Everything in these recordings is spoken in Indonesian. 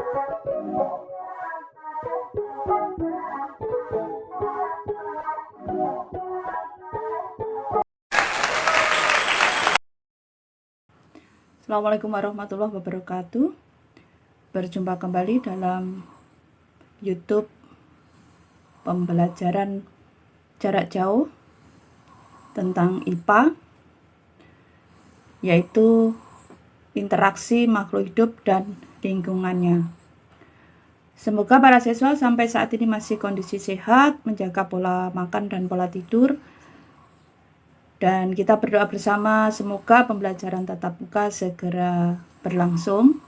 Assalamualaikum warahmatullahi wabarakatuh. Berjumpa kembali dalam YouTube pembelajaran jarak jauh tentang IPA, yaitu interaksi makhluk hidup dan lingkungannya. Semoga para siswa sampai saat ini masih kondisi sehat, menjaga pola makan dan pola tidur. Dan kita berdoa bersama semoga pembelajaran tatap muka segera berlangsung.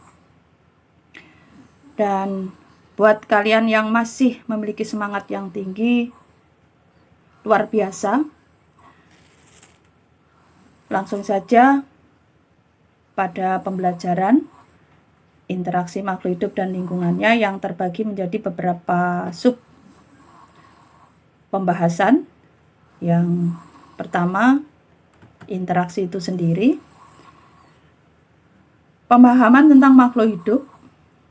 Dan buat kalian yang masih memiliki semangat yang tinggi, luar biasa, langsung saja pada pembelajaran interaksi makhluk hidup dan lingkungannya yang terbagi menjadi beberapa sub pembahasan. Yang pertama, interaksi itu sendiri. Pemahaman tentang makhluk hidup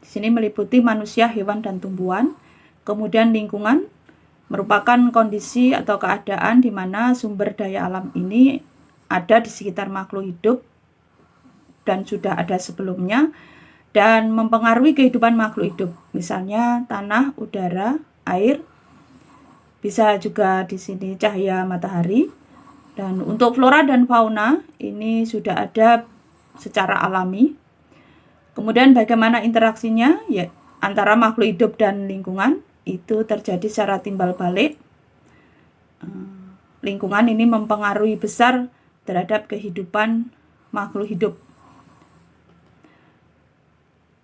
di sini meliputi manusia, hewan, dan tumbuhan. Kemudian lingkungan merupakan kondisi atau keadaan di mana sumber daya alam ini ada di sekitar makhluk hidup dan sudah ada sebelumnya dan mempengaruhi kehidupan makhluk hidup. Misalnya tanah, udara, air, bisa juga di sini cahaya matahari. Dan untuk flora dan fauna ini sudah ada secara alami. Kemudian bagaimana interaksinya ya antara makhluk hidup dan lingkungan itu terjadi secara timbal balik. Lingkungan ini mempengaruhi besar terhadap kehidupan makhluk hidup.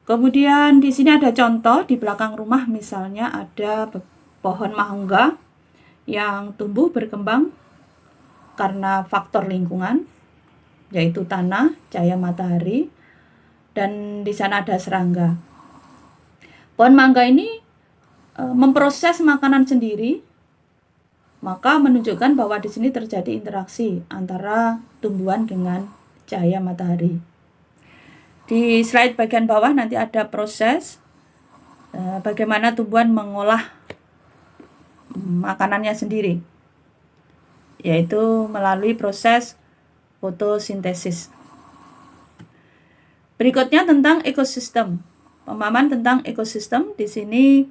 Kemudian di sini ada contoh di belakang rumah, misalnya ada pohon mahangga yang tumbuh berkembang karena faktor lingkungan, yaitu tanah, cahaya matahari, dan di sana ada serangga. Pohon mangga ini memproses makanan sendiri, maka menunjukkan bahwa di sini terjadi interaksi antara tumbuhan dengan cahaya matahari. Di slide bagian bawah nanti ada proses bagaimana tumbuhan mengolah makanannya sendiri, yaitu melalui proses fotosintesis. Berikutnya tentang ekosistem. Pemahaman tentang ekosistem di sini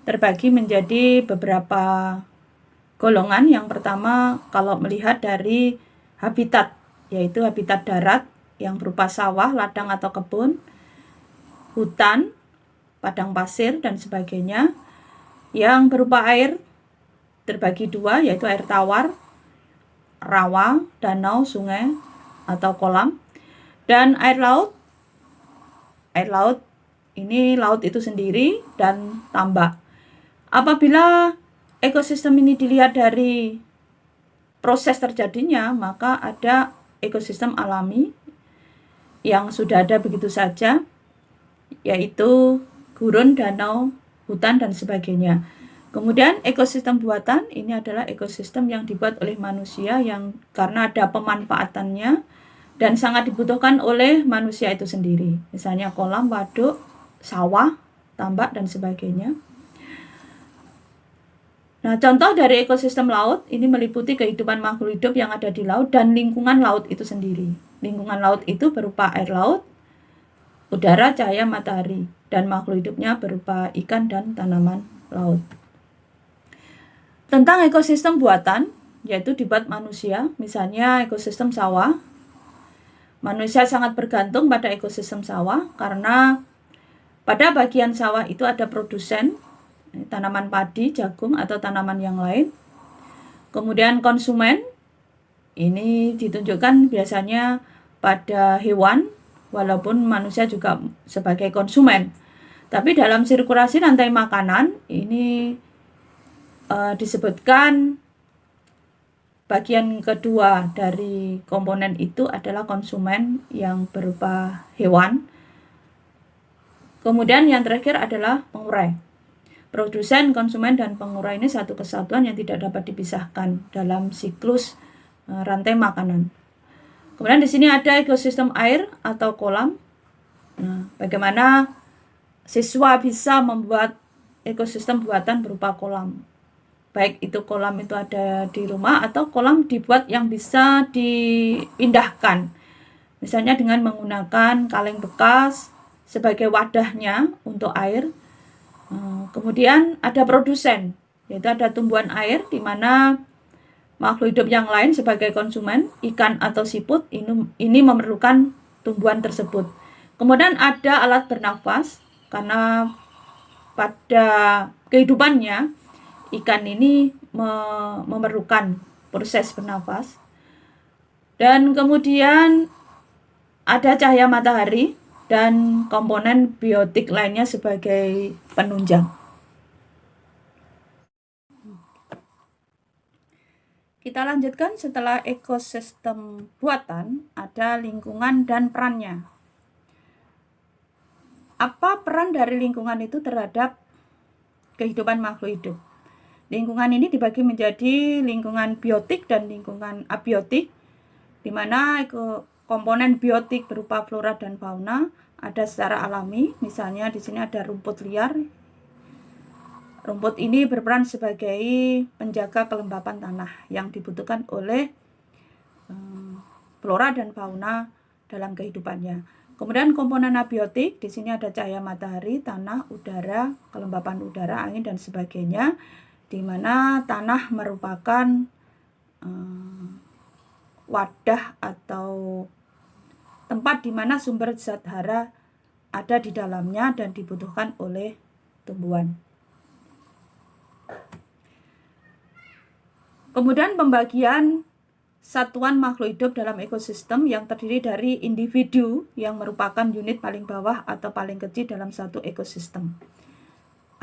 terbagi menjadi beberapa golongan. Yang pertama, kalau melihat dari habitat, yaitu habitat darat yang berupa sawah, ladang atau kebun, hutan, padang pasir, dan sebagainya. Yang berupa air terbagi dua, yaitu air tawar, rawa, danau, sungai, atau kolam. Dan air laut. Air laut ini laut itu sendiri dan tambak. Apabila ekosistem ini dilihat dari proses terjadinya, maka ada ekosistem alami yang sudah ada begitu saja, yaitu gurun, danau, hutan, dan sebagainya. Kemudian ekosistem buatan ini adalah ekosistem yang dibuat oleh manusia yang karena ada pemanfaatannya dan sangat dibutuhkan oleh manusia itu sendiri. Misalnya kolam, waduk, sawah, tambak, dan sebagainya. Nah, contoh dari ekosistem laut ini meliputi kehidupan makhluk hidup yang ada di laut dan lingkungan laut itu sendiri. Lingkungan laut itu berupa air laut, udara, cahaya matahari, dan makhluk hidupnya berupa ikan dan tanaman laut. Tentang ekosistem buatan, yaitu dibuat manusia, misalnya ekosistem sawah. Manusia sangat bergantung pada ekosistem sawah karena pada bagian sawah itu ada produsen, tanaman padi, jagung, atau tanaman yang lain. Kemudian konsumen, ini ditunjukkan biasanya pada hewan, walaupun manusia juga sebagai konsumen. Tapi dalam sirkulasi rantai makanan, ini disebutkan bagian kedua dari komponen itu adalah konsumen yang berupa hewan. Kemudian yang terakhir adalah pengurai. Produsen, konsumen, dan pengurai ini satu kesatuan yang tidak dapat dipisahkan dalam siklus rantai makanan. Kemudian di sini ada ekosistem air atau kolam. Nah, bagaimana siswa bisa membuat ekosistem buatan berupa kolam. Baik itu kolam itu ada di rumah atau kolam dibuat yang bisa dipindahkan. Misalnya dengan menggunakan kaleng bekas sebagai wadahnya untuk air. Kemudian ada produsen, yaitu ada tumbuhan air di mana makhluk hidup yang lain sebagai konsumen, ikan atau siput, ini memerlukan tumbuhan tersebut. Kemudian ada alat bernafas, karena pada kehidupannya ikan ini memerlukan proses bernafas. Dan kemudian ada cahaya matahari dan komponen biotik lainnya sebagai penunjang. Kita lanjutkan, setelah ekosistem buatan, ada lingkungan dan perannya. Apa peran dari lingkungan itu terhadap kehidupan makhluk hidup? Lingkungan ini dibagi menjadi lingkungan biotik dan lingkungan abiotik, di mana komponen biotik berupa flora dan fauna ada secara alami. Misalnya di sini ada rumput liar. Rumput ini berperan sebagai penjaga kelembapan tanah yang dibutuhkan oleh flora dan fauna dalam kehidupannya. Kemudian komponen abiotik, di sini ada cahaya matahari, tanah, udara, kelembapan udara, angin dan sebagainya, di mana tanah merupakan wadah atau tempat di mana sumber zat hara ada di dalamnya dan dibutuhkan oleh tumbuhan. Kemudian pembagian satuan makhluk hidup dalam ekosistem yang terdiri dari individu yang merupakan unit paling bawah atau paling kecil dalam satu ekosistem.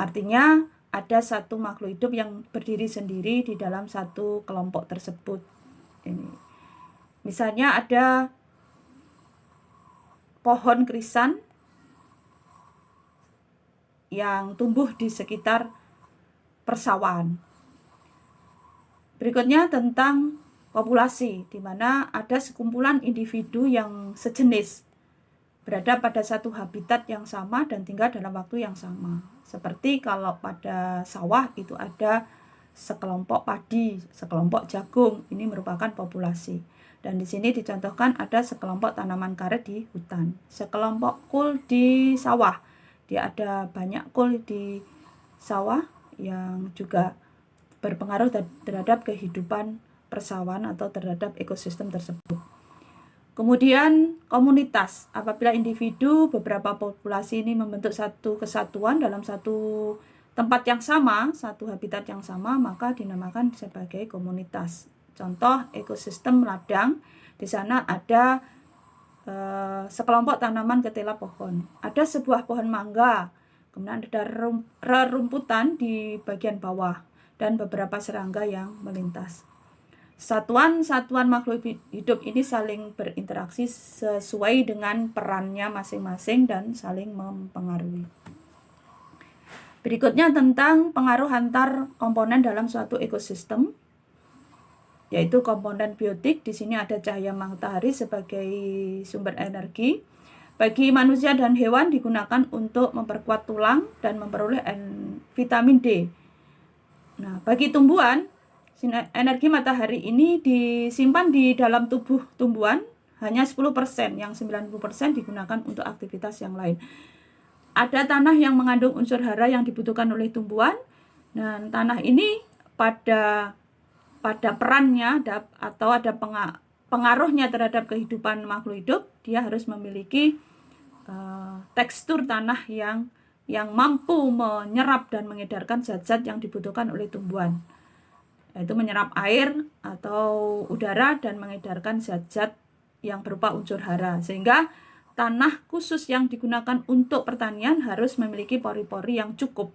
Artinya ada satu makhluk hidup yang berdiri sendiri di dalam satu kelompok tersebut. Ini. Misalnya ada pohon krisan yang tumbuh di sekitar persawahan. Berikutnya tentang populasi, di mana ada sekumpulan individu yang sejenis berada pada satu habitat yang sama dan tinggal dalam waktu yang sama. Seperti kalau pada sawah itu ada sekelompok padi, sekelompok jagung, ini merupakan populasi. Dan di sini dicontohkan ada sekelompok tanaman karet di hutan, sekelompok kul di sawah. Dia ada banyak kul di sawah yang juga berpengaruh terhadap kehidupan persawahan atau terhadap ekosistem tersebut. Kemudian komunitas, apabila individu beberapa populasi ini membentuk satu kesatuan dalam satu tempat yang sama, satu habitat yang sama, maka dinamakan sebagai komunitas. Contoh ekosistem ladang, di sana ada sekelompok tanaman ketela pohon. Ada sebuah pohon mangga, kemudian ada rerumputan di bagian bawah dan beberapa serangga yang melintas. Satuan-satuan makhluk hidup ini saling berinteraksi sesuai dengan perannya masing-masing dan saling mempengaruhi. Berikutnya tentang pengaruh antar komponen dalam suatu ekosistem, yaitu komponen biotik. Di sini ada cahaya matahari sebagai sumber energi. Bagi manusia dan hewan digunakan untuk memperkuat tulang dan memperoleh vitamin D. Nah, bagi tumbuhan, energi matahari ini disimpan di dalam tubuh tumbuhan hanya 10%, yang 90% digunakan untuk aktivitas yang lain. Ada tanah yang mengandung unsur hara yang dibutuhkan oleh tumbuhan, dan tanah ini pada perannya atau ada pengaruhnya terhadap kehidupan makhluk hidup, dia harus memiliki tekstur tanah yang mampu menyerap dan mengedarkan zat-zat yang dibutuhkan oleh tumbuhan, yaitu menyerap air atau udara dan mengedarkan zat-zat yang berupa unsur hara. Sehingga tanah khusus yang digunakan untuk pertanian harus memiliki pori-pori yang cukup.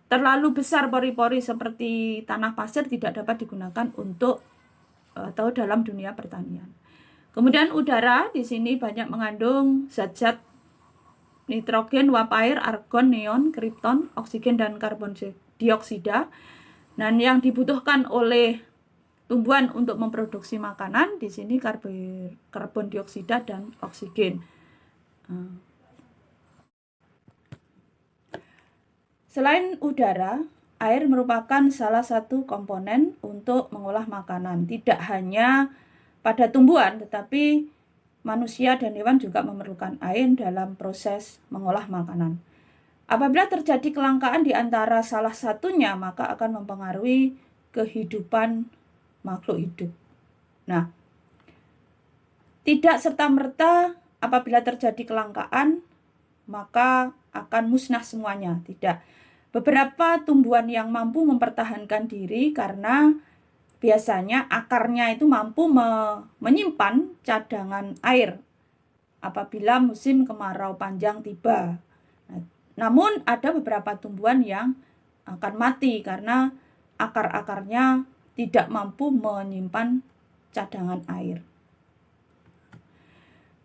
Terlalu besar pori-pori seperti tanah pasir tidak dapat digunakan untuk atau dalam dunia pertanian. Kemudian udara di sini banyak mengandung zat-zat nitrogen, uap air, argon, neon, kripton, oksigen, dan karbon dioksida. Dan yang dibutuhkan oleh tumbuhan untuk memproduksi makanan, di sini karbon dioksida dan oksigen. Selain udara, air merupakan salah satu komponen untuk mengolah makanan. Tidak hanya pada tumbuhan, tetapi manusia dan hewan juga memerlukan air dalam proses mengolah makanan. Apabila terjadi kelangkaan di antara salah satunya, maka akan mempengaruhi kehidupan makhluk hidup. Nah, tidak serta-merta apabila terjadi kelangkaan, maka akan musnah semuanya. Tidak. Beberapa tumbuhan yang mampu mempertahankan diri karena biasanya akarnya itu mampu menyimpan cadangan air apabila musim kemarau panjang tiba. Namun ada beberapa tumbuhan yang akan mati karena akar-akarnya tidak mampu menyimpan cadangan air.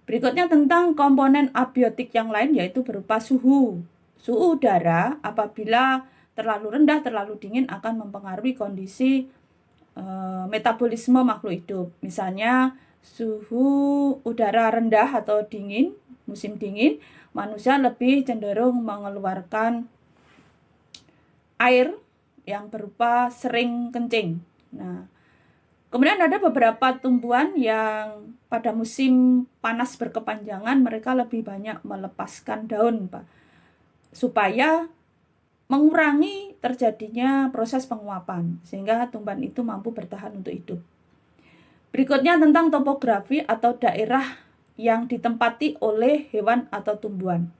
Berikutnya tentang komponen abiotik yang lain, yaitu berupa suhu. Suhu udara apabila terlalu rendah, terlalu dingin akan mempengaruhi kondisi metabolisme makhluk hidup. Misalnya suhu udara rendah atau dingin, musim dingin, manusia lebih cenderung mengeluarkan air yang berupa sering kencing. Nah, kemudian ada beberapa tumbuhan yang pada musim panas berkepanjangan mereka lebih banyak melepaskan daun, Pak, supaya mengurangi terjadinya proses penguapan sehingga tumbuhan itu mampu bertahan untuk hidup. Berikutnya tentang topografi atau daerah yang ditempati oleh hewan atau tumbuhan.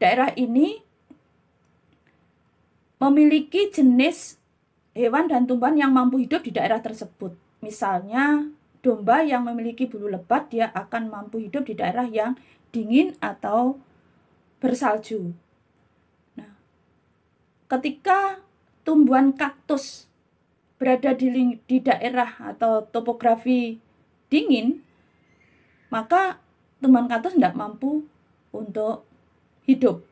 Daerah ini memiliki jenis hewan dan tumbuhan yang mampu hidup di daerah tersebut. Misalnya, domba yang memiliki bulu lebat, dia akan mampu hidup di daerah yang dingin atau bersalju. Nah, ketika tumbuhan kaktus berada di daerah atau topografi dingin, maka tumbuhan kaktus tidak mampu untuk hidup.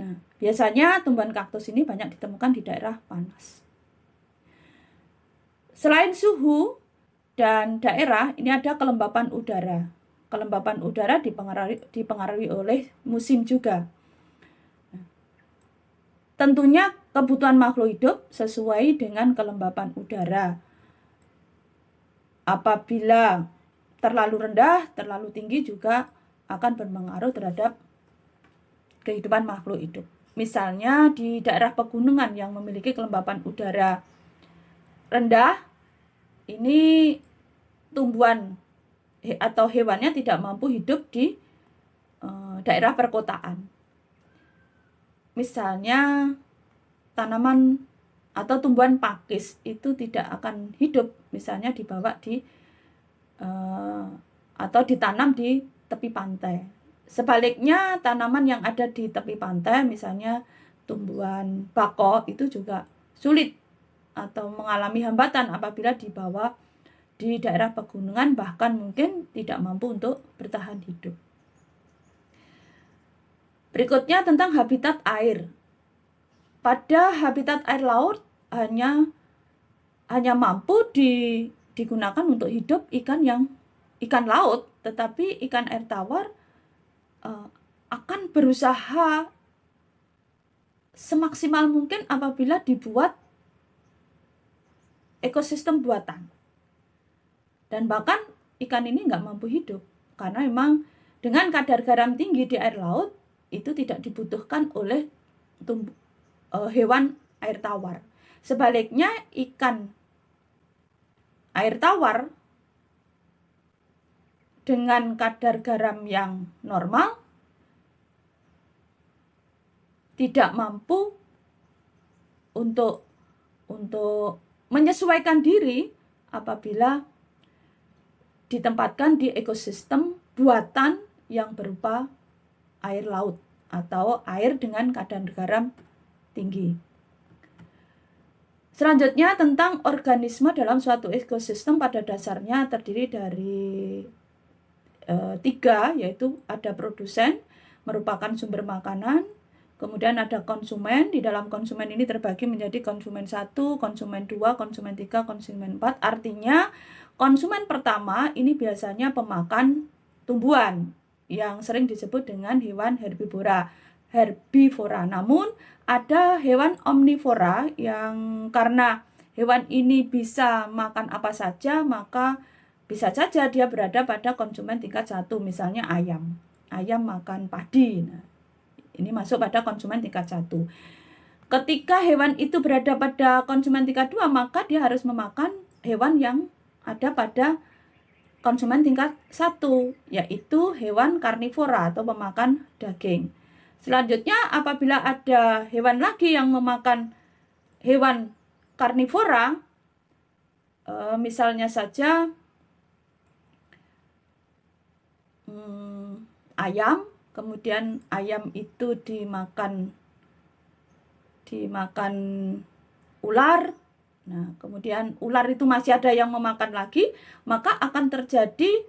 Nah, biasanya tumbuhan kaktus ini banyak ditemukan di daerah panas. Selain suhu dan daerah, ini ada kelembapan udara. Kelembapan udara dipengaruhi oleh musim juga. Tentunya kebutuhan makhluk hidup sesuai dengan kelembapan udara. Apabila terlalu rendah, terlalu tinggi juga akan berpengaruh terhadap kehidupan makhluk hidup. Misalnya di daerah pegunungan yang memiliki kelembapan udara rendah, ini tumbuhan atau hewannya tidak mampu hidup di daerah perkotaan. Misalnya tanaman atau tumbuhan pakis itu tidak akan hidup, misalnya dibawa atau ditanam di tepi pantai. Sebaliknya tanaman yang ada di tepi pantai, misalnya tumbuhan bako, itu juga sulit atau mengalami hambatan apabila dibawa di daerah pegunungan, bahkan mungkin tidak mampu untuk bertahan hidup. Berikutnya tentang habitat air. Pada habitat air laut hanya mampu digunakan untuk hidup ikan laut, tetapi ikan air tawar akan berusaha semaksimal mungkin apabila dibuat ekosistem buatan. Dan bahkan ikan ini nggak mampu hidup karena memang dengan kadar garam tinggi di air laut itu tidak dibutuhkan oleh hewan air tawar. Sebaliknya ikan air tawar dengan kadar garam yang normal tidak mampu untuk menyesuaikan diri apabila ditempatkan di ekosistem buatan yang berupa air laut atau air dengan kadar garam tinggi. Selanjutnya tentang organisme dalam suatu ekosistem, pada dasarnya terdiri dari 3, yaitu ada produsen, merupakan sumber makanan, kemudian ada konsumen. Di dalam konsumen ini terbagi menjadi konsumen 1, konsumen 2, konsumen 3, konsumen 4. Artinya konsumen pertama ini biasanya pemakan tumbuhan yang sering disebut dengan hewan herbivora. herbivora. Namun ada hewan omnivora yang karena hewan ini bisa makan apa saja, maka bisa saja dia berada pada konsumen tingkat 1, misalnya ayam. Ayam makan padi. Nah, ini masuk pada konsumen tingkat 1. Ketika hewan itu berada pada konsumen tingkat 2, maka dia harus memakan hewan yang ada pada konsumen tingkat 1, yaitu hewan karnivora atau pemakan daging. Selanjutnya, apabila ada hewan lagi yang memakan hewan karnivora, misalnya saja ayam, kemudian ayam itu dimakan ular. Nah, kemudian ular itu masih ada yang memakan lagi, maka akan terjadi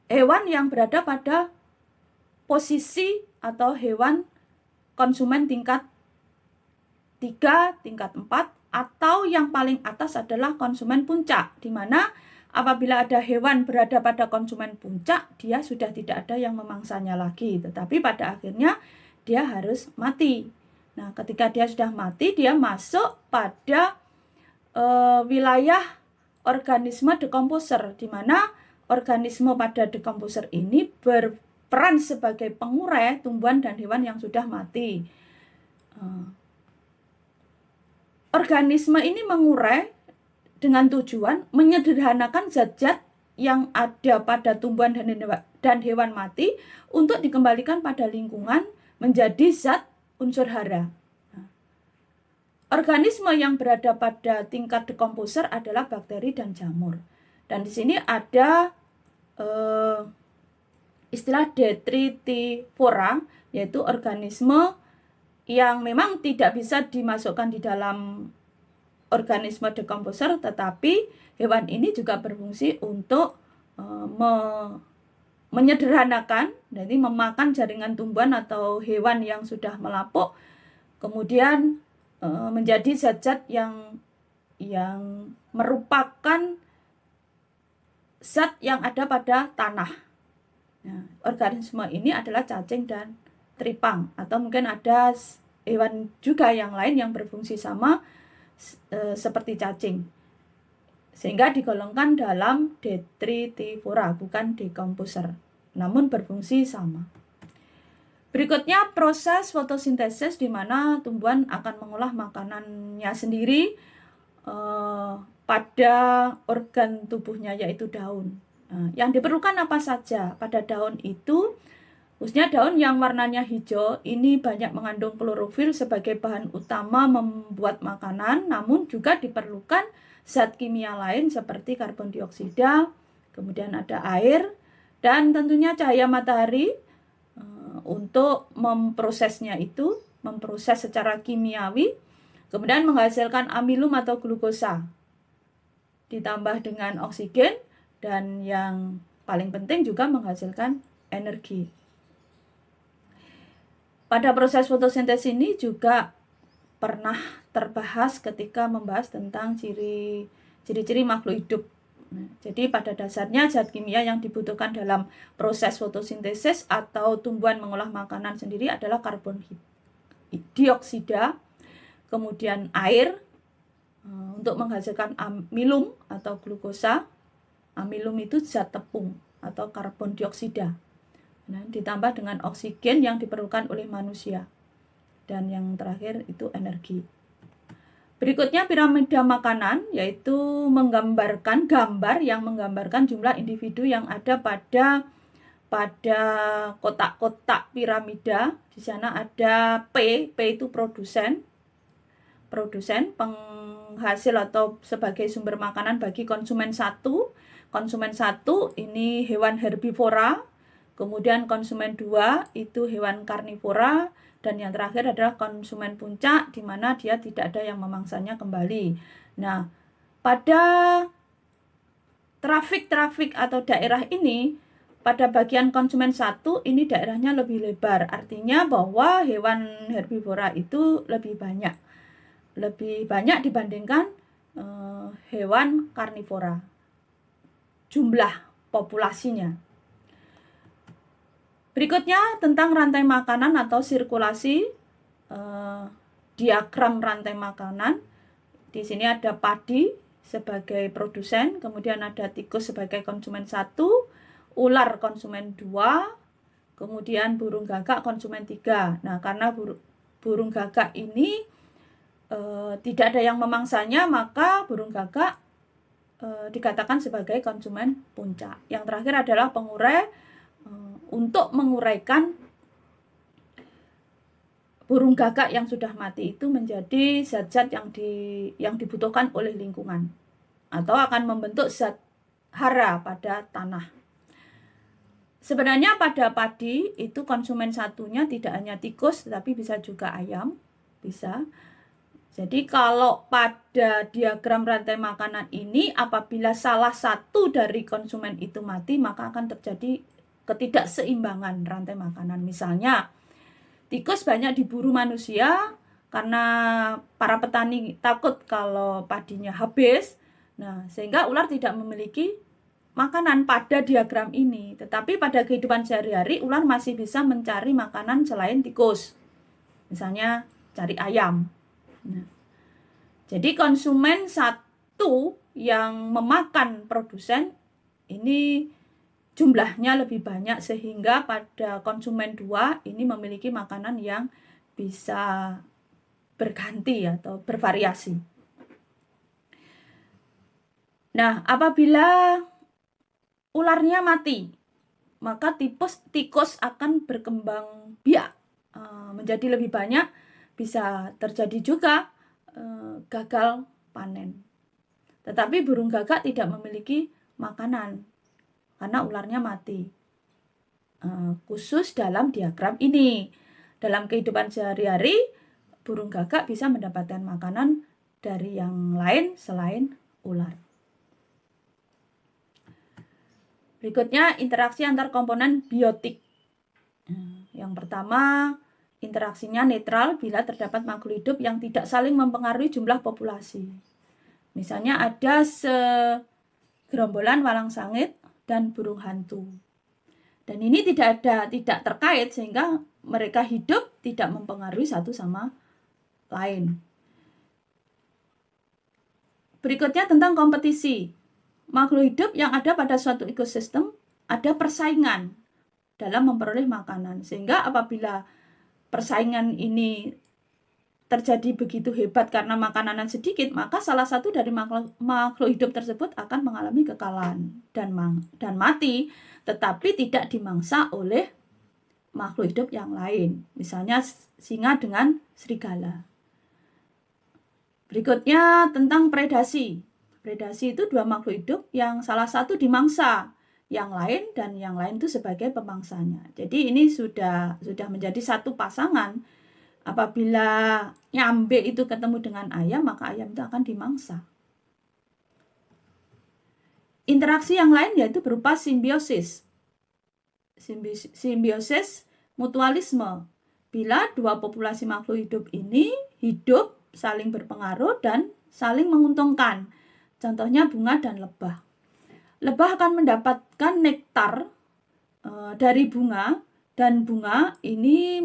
hewan yang berada pada posisi atau hewan konsumen tingkat 3, tingkat 4, atau yang paling atas adalah konsumen puncak, di mana apabila ada hewan berada pada konsumen puncak, dia sudah tidak ada yang memangsanya lagi, tetapi pada akhirnya dia harus mati. Nah, ketika dia sudah mati, dia masuk pada wilayah organisme decomposer, di mana organisme pada decomposer ini berperan sebagai pengurai tumbuhan dan hewan yang sudah mati. Organisme ini mengurai dengan tujuan menyederhanakan zat-zat yang ada pada tumbuhan dan hewan mati untuk dikembalikan pada lingkungan menjadi zat unsur hara. Organisme yang berada pada tingkat decomposer adalah bakteri dan jamur. Dan di sini ada istilah detritivora, yaitu organisme yang memang tidak bisa dimasukkan di dalam organisme decomposer, tetapi hewan ini juga berfungsi untuk menyederhanakan, jadi memakan jaringan tumbuhan atau hewan yang sudah melapuk, kemudian menjadi zat-zat yang merupakan zat yang ada pada tanah. Nah, organisme ini adalah cacing dan tripang, atau mungkin ada hewan juga yang lain yang berfungsi sama seperti cacing, sehingga digolongkan dalam detritivora, bukan decomposer, namun berfungsi sama. Berikutnya proses fotosintesis, di mana tumbuhan akan mengolah makanannya sendiri pada organ tubuhnya, yaitu daun. Nah, yang diperlukan apa saja pada daun itu? Khususnya daun yang warnanya hijau, ini banyak mengandung klorofil sebagai bahan utama membuat makanan, namun juga diperlukan zat kimia lain seperti karbon dioksida, kemudian ada air, dan tentunya cahaya matahari untuk memprosesnya itu, memproses secara kimiawi, kemudian menghasilkan amilum atau glukosa, ditambah dengan oksigen, dan yang paling penting juga menghasilkan energi. Pada proses fotosintesis ini juga pernah terbahas ketika membahas tentang ciri-ciri makhluk hidup. Jadi pada dasarnya zat kimia yang dibutuhkan dalam proses fotosintesis atau tumbuhan mengolah makanan sendiri adalah karbon dioksida, kemudian air untuk menghasilkan amilum atau glukosa. Amilum itu zat tepung atau karbon dioksida. Nah, ditambah dengan oksigen yang diperlukan oleh manusia. Dan yang terakhir itu energi. Berikutnya piramida makanan, yaitu menggambarkan gambar yang menggambarkan jumlah individu yang ada pada kotak-kotak piramida. Di sana ada P itu produsen, penghasil atau sebagai sumber makanan bagi konsumen 1. Konsumen 1 ini hewan herbivora, kemudian konsumen 2 itu hewan karnivora, dan yang terakhir adalah konsumen puncak, di mana dia tidak ada yang memangsanya kembali. Nah, pada trafik atau daerah ini, pada bagian konsumen 1 ini daerahnya lebih lebar, artinya bahwa hewan herbivora itu lebih banyak dibandingkan hewan karnivora, jumlah populasinya. Berikutnya tentang rantai makanan atau sirkulasi, diagram rantai makanan. Di sini ada padi sebagai produsen, kemudian ada tikus sebagai konsumen 1, ular konsumen 2, kemudian burung gagak konsumen 3. Nah, karena burung gagak ini tidak ada yang memangsanya, maka burung gagak dikatakan sebagai konsumen puncak. Yang terakhir adalah pengurai, untuk menguraikan burung gagak yang sudah mati itu menjadi zat-zat yang dibutuhkan oleh lingkungan atau akan membentuk zat hara pada tanah. Sebenarnya pada padi itu konsumen satunya tidak hanya tikus tetapi bisa juga ayam, bisa. Jadi kalau pada diagram rantai makanan ini, apabila salah satu dari konsumen itu mati, maka akan terjadi ketidakseimbangan rantai makanan. Misalnya, tikus banyak diburu manusia karena para petani takut kalau padinya habis. Nah, sehingga ular tidak memiliki makanan pada diagram ini. Tetapi pada kehidupan sehari-hari, ular masih bisa mencari makanan selain tikus. Misalnya, cari ayam. Nah, jadi konsumen satu yang memakan produsen ini jumlahnya lebih banyak, sehingga pada konsumen 2 ini memiliki makanan yang bisa berganti atau bervariasi. Nah, apabila ularnya mati, maka tikus akan berkembang biak menjadi lebih banyak, bisa terjadi juga gagal panen. Tetapi burung gagak tidak memiliki makanan karena ularnya mati. Khusus dalam diagram ini, dalam kehidupan sehari-hari, burung gagak bisa mendapatkan makanan dari yang lain selain ular. Berikutnya, interaksi antar komponen biotik. Yang pertama, interaksinya netral bila terdapat makhluk hidup yang tidak saling mempengaruhi jumlah populasi. Misalnya ada segerombolan walang sangit dan burung hantu. Dan ini tidak terkait, sehingga mereka hidup tidak mempengaruhi satu sama lain. Berikutnya tentang kompetisi. Makhluk hidup yang ada pada suatu ekosistem ada persaingan dalam memperoleh makanan. Sehingga apabila persaingan ini terjadi begitu hebat karena makanan sedikit, maka salah satu dari makhluk hidup tersebut akan mengalami kekalahan dan mati, tetapi tidak dimangsa oleh makhluk hidup yang lain. Misalnya singa dengan serigala. Berikutnya tentang predasi. Predasi itu dua makhluk hidup yang salah satu dimangsa yang lain, dan yang lain itu sebagai pemangsanya. Jadi ini sudah menjadi satu pasangan. Apabila nyambe itu ketemu dengan ayam, maka ayam itu akan dimangsa. Interaksi yang lain yaitu berupa simbiosis. Simbiosis mutualisme. Bila dua populasi makhluk hidup ini hidup saling berpengaruh dan saling menguntungkan. Contohnya bunga dan lebah. Lebah akan mendapatkan nektar dari bunga, dan bunga ini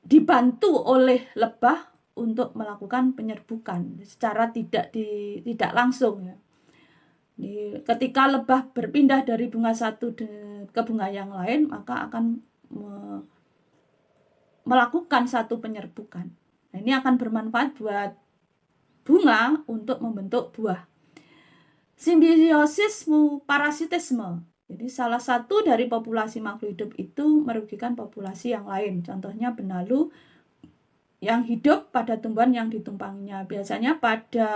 dibantu oleh lebah untuk melakukan penyerbukan secara tidak langsung ya. Ketika lebah berpindah dari bunga satu ke bunga yang lain, maka akan melakukan satu penyerbukan. Nah, ini akan bermanfaat buat bunga untuk membentuk buah. Simbiosis parasitisme. Jadi salah satu dari populasi makhluk hidup itu merugikan populasi yang lain. Contohnya benalu yang hidup pada tumbuhan yang ditumpanginya. Biasanya pada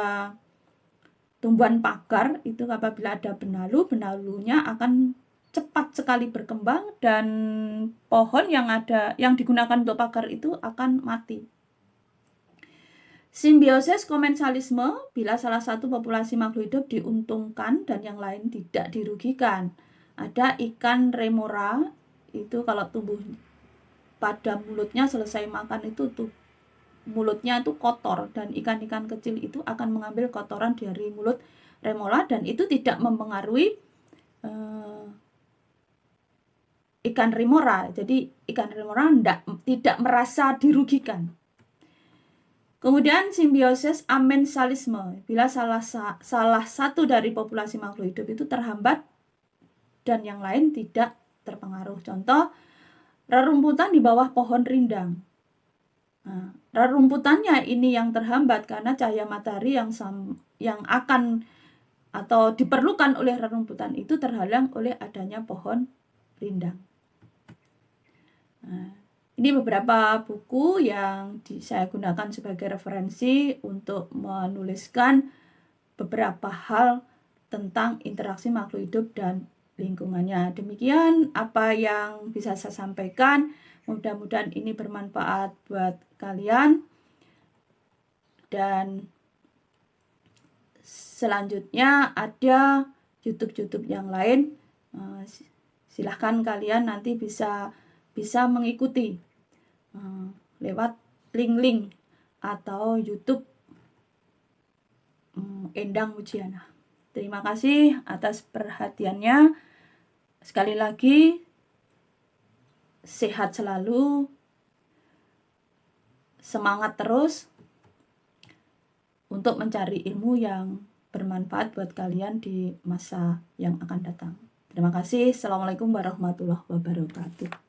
tumbuhan pagar itu apabila ada benalu, benalunya akan cepat sekali berkembang dan pohon yang digunakan untuk pagar itu akan mati. Simbiosis komensalisme, bila salah satu populasi makhluk hidup diuntungkan dan yang lain tidak dirugikan. Ada ikan remora, itu kalau tumbuh pada mulutnya selesai makan itu mulutnya itu kotor, dan ikan-ikan kecil itu akan mengambil kotoran dari mulut remora, dan itu tidak mempengaruhi ikan remora. Jadi ikan remora tidak merasa dirugikan. Kemudian simbiosis amensalisme. Bila salah satu dari populasi makhluk hidup itu terhambat dan yang lain tidak terpengaruh. Contoh, rerumputan di bawah pohon rindang. Nah, rerumputannya ini yang terhambat karena cahaya matahari yang akan atau diperlukan oleh rerumputan itu terhalang oleh adanya pohon rindang. Nah, ini beberapa buku yang saya gunakan sebagai referensi untuk menuliskan beberapa hal tentang interaksi makhluk hidup dan lingkungannya. Demikian apa yang bisa saya sampaikan. Mudah-mudahan ini bermanfaat buat kalian. Dan selanjutnya ada YouTube yang lain. Silahkan kalian nanti bisa mengikuti lewat link-link atau YouTube Endang Mujiana. Terima kasih atas perhatiannya. Sekali lagi, sehat selalu, semangat terus untuk mencari ilmu yang bermanfaat buat kalian di masa yang akan datang. Terima kasih. Assalamualaikum warahmatullahi wabarakatuh.